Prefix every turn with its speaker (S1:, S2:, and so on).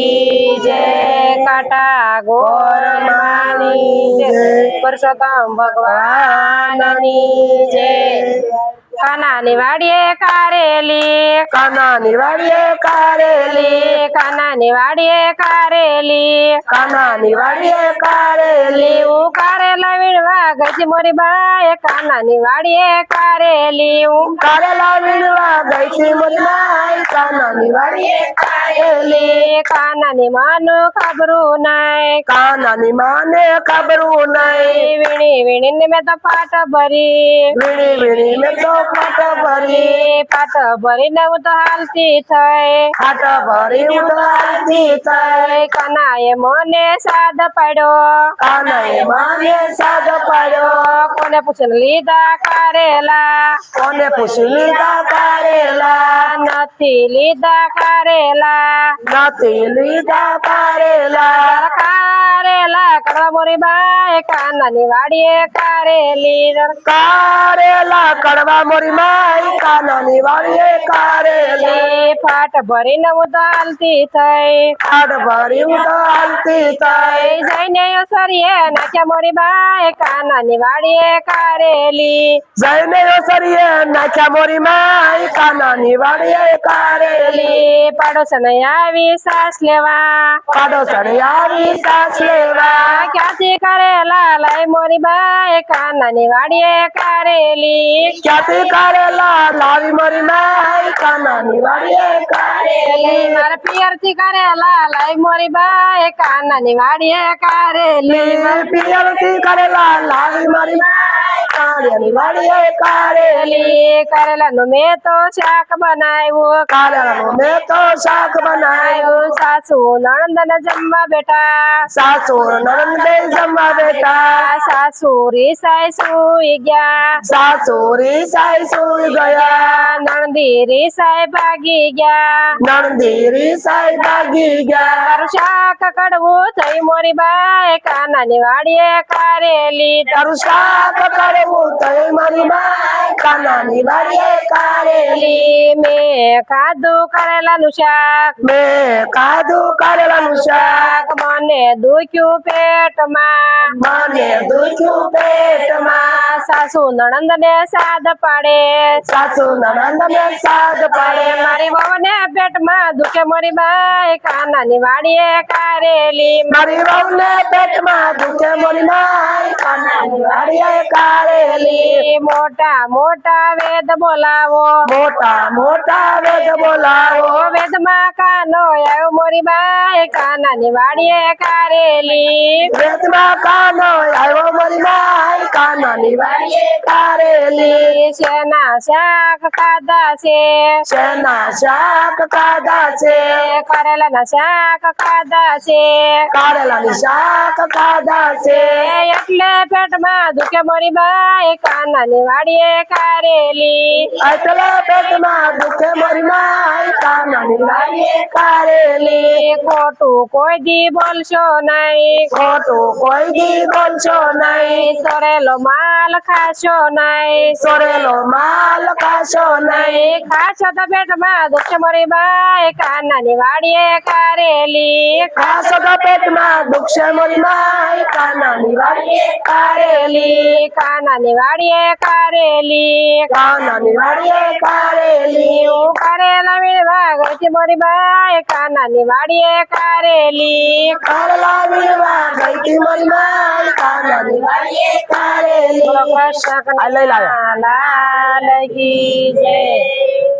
S1: जय काटा गोर मानी जय पुरुषोत्तम भगवान जय कानानी वाड़िये कारेली
S2: कानानी वाड़िये कारेली
S1: कानानी वाड़िये कारेली
S2: कानानी वाड़िये कारेली
S1: कारेला वीणवा गई मोरी बाय कानानी वाड़िये कारेली
S2: कारेला वीणवा गई मोरी बाय कानानी वाड़िये कारेली
S1: कानानी मानो खबरू नाय
S2: कानानी माने खबरू नाय
S1: वीणी वीणी में तो पाट भरी
S2: वीणी वीणी में तो पाट
S1: भरी न तो हालती थे
S2: पाट भरी तो हालती थे
S1: कनाए मोने साध पड़ो
S2: कानाए माने साध पड़ो
S1: कोने पूछन लीधा करेला
S2: कोने पूछ लीधा करेला
S1: नथी लीधा करेला
S2: नथी लीधा करेला
S1: कारेला कड़वा मोरी बाय कानानी वाड़िये कारेली
S2: कारेला कड़वा मोरी माई कानानी वाड़िये कारेली
S1: फाट भरी न उदालती थे
S2: फाट भरी उदालती थे
S1: जैने सरिये नाचा मोरी बाय कानानी वाड़िये कारेली
S2: जैने सरिये नाचा मोरी माई कानानी वाड़िये कारेली
S1: पड़ोसन आवी सास लेवा
S2: पड़ोसन आवी सास लेवा
S1: क्याथी करेला लाई मोरी बाय कानानी वाड़िये कारेली
S2: क्याथी करेला लावी मोरी माई कानानी वाड़िये कारेली
S1: मारे पियर थी करेला लाई मोरी बाय कानानी वाड़िये कारेली
S2: पियर थी करेला लावी मोरी माई कानानी वाड़िये कारेली
S1: करेला नु में तो शाक बनायो
S2: करेला नु में तो शाक बनायो
S1: सासू नंदन जम्मा बेटा
S2: सासू नंद जम्मा बेटा
S1: सासूरी साई सुई गया
S2: सासूरी साई सुई गया
S1: नंदीरी साई भागी गया
S2: नंदीरी साई भागी गया
S1: शाक कड़वू थई मोरी बाय कानानी वाड़िये कारेली
S2: तारू शाक कड़वू थई मोरी बाय कानानी वाड़िये कारेली
S1: मैं खादू करेला नु शाक
S2: मैं खादू करेला नु शाक
S1: मने दुख्यू पेट
S2: माने दुख्यू पेट
S1: सासू ननंद ने साध पाड़े
S2: सासू ननंद ने साध पाड़े
S1: मारी बहू ने पेट में दुखे मोरी बाय कानानी वाड़िये कारेली
S2: मारी बहू ने पेट में दुखे मोरी बाय कानानी वाड़िये कारेली
S1: मोटा मोटा वेद बोलावो
S2: मोटा मोटा वेद बोलावो
S1: वेद में कानो आयो मोरी बाय कानानी वाड़िये कारेली
S2: वेद में कानो आयो मोरी बाय कानानी वाड़िये कारेली
S1: सेना शाक खादा
S2: सेना शाक खादा से
S1: करेला ना शाक खादा से
S2: करेला नी शाक खादा से
S1: એટલે પેટમાં દુખે મોરી બાઈ કાનાની વાડીએ કારેલી
S2: એટલે પેટમાં દુખે મોરી બાઈ કાનાની વાડીએ કારેલી
S1: ખોટું કોઈ દી બોલશો નહીં
S2: ખોટું કોઈ દી બોલશો નહીં
S1: સોરેલો માલ ખાશો નહીં
S2: સોરેલો માલ ખાશો નહીં
S1: ખાશો તો પેટમાં દુખે મોરી બાઈ કાનાની વાડીએ કારેલી
S2: ખાશો તો પેટમાં દુખશે મોરી બાઈ કાનાની વાડીએ કારેલી
S1: કાનાની વાડીએ કારેલી
S2: કાનાની વાડીએ કારેલી
S1: કારેલા વીણવા ગઈ મોરી બાઈ કાનાની વાડીએ કારેલી
S2: કારેલા વીણવા ગઈ મોરી બાઈ કાનાની વાડીએ કારેલી
S1: કૃષ્ણ લાલ કી જય।